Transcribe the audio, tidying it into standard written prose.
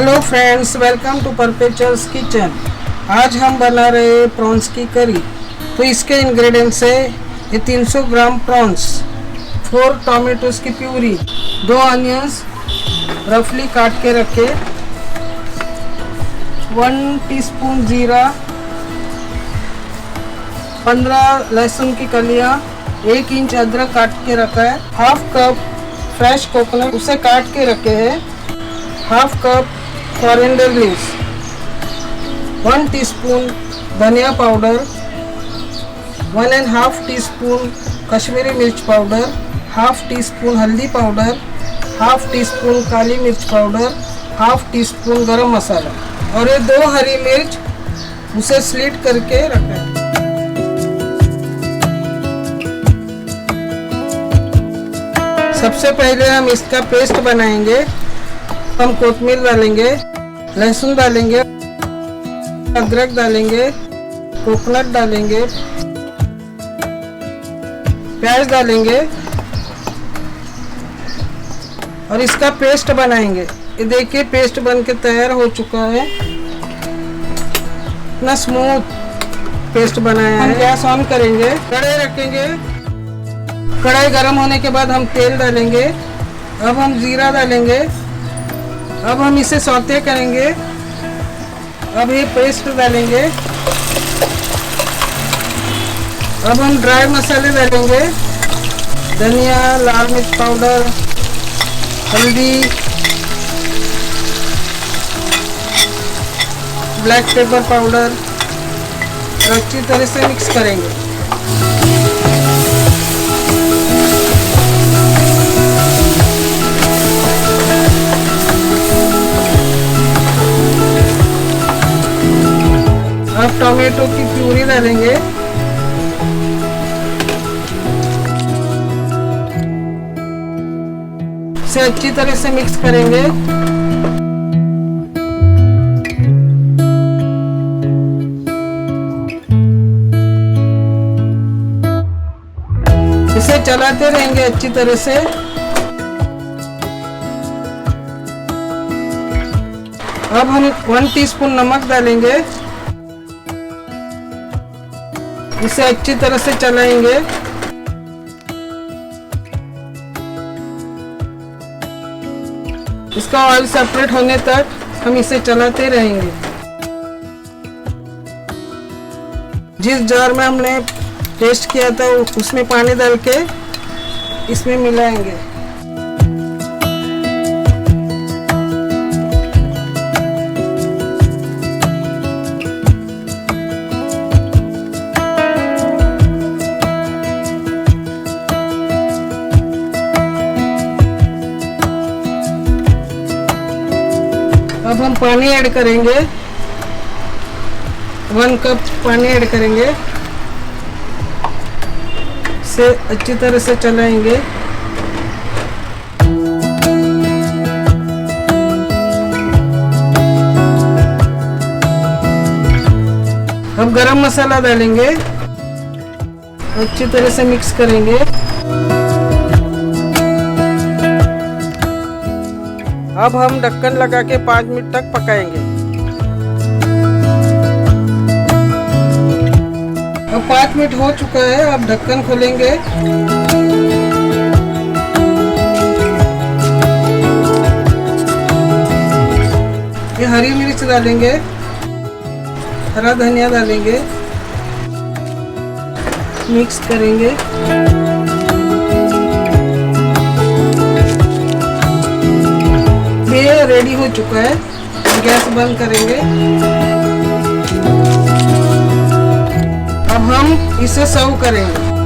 Hello friends, welcome to Perpetual's Kitchen. आज हम बना रहे हैं प्रॉन्स की करी। तो इसके इंग्रेडिएंट्स है ये 300 ग्राम प्रॉन्स, 4 टोमेटोज की प्यूरी, 2 अनियंस रफली काट के रखे, 1 टीस्पून जीरा, 15 लहसुन की कलियां, 1 इंच अदरक काट के रखा है, हाफ कप फ्रेश कोकोनट उसे काट के रखे हैं, half cup coriander leaves, 1 teaspoon धनिया पाउडर, 1.5 टीस्पून कश्मीरी मिर्च पाउडर, हाफ टीस्पून हल्दी पाउडर, हाफ टीस्पून काली मिर्च पाउडर, हाफ टीस्पून गरम मसाला और ये 2 हरी मिर्च उसे स्लिट करके रखा है। सबसे पहले हम इसका पेस्ट बनाएंगे। हम कोतमीर डालेंगे, लहसुन डालेंगे, अदरक डालेंगे, कोकोनट डालेंगे, प्याज डालेंगे और इसका पेस्ट बनाएंगे। ये देखिए पेस्ट बनके तैयार हो चुका है, इतना स्मूथ पेस्ट बनाया है। गैस ऑन करेंगे, कढ़ाई रखेंगे, कढ़ाई गर्म होने के बाद हम तेल डालेंगे। अब हम जीरा डालेंगे, अब हम इसे सौते करेंगे। अब ये पेस्ट डालेंगे, अब हम ड्राई मसाले डालेंगे, धनिया, लाल मिर्च पाउडर, हल्दी, ब्लैक पेपर पाउडर और अच्छी तरह से मिक्स करेंगे। अब टोमेटो की प्यूरी डालेंगे, इसे अच्छी तरह से मिक्स करेंगे। इसे चलाते रहेंगे अच्छी तरह से। अब हम 1 टीस्पून नमक डालेंगे, इसे अच्छी तरह से चलाएंगे। इसका ऑयल सेपरेट होने तक हम इसे चलाते रहेंगे। जिस जार में हमने पेस्ट किया था उसमें पानी डाल के इसमें मिलाएंगे। अब हम पानी ऐड करेंगे, 1 कप पानी ऐड करेंगे, इसे अच्छी तरह से चलाएंगे। अब गरम मसाला डालेंगे, अच्छी तरह से मिक्स करेंगे। अब हम ढक्कन लगा के 5 मिनट तक पकाएंगे। अब 5 मिनट हो चुका है, अब ढक्कन खोलेंगे। ये हरी मिर्च डालेंगे, हरा धनिया डालेंगे, मिक्स करेंगे। ये रेडी हो चुका है, गैस बंद करेंगे। अब हम इसे सर्व करेंगे।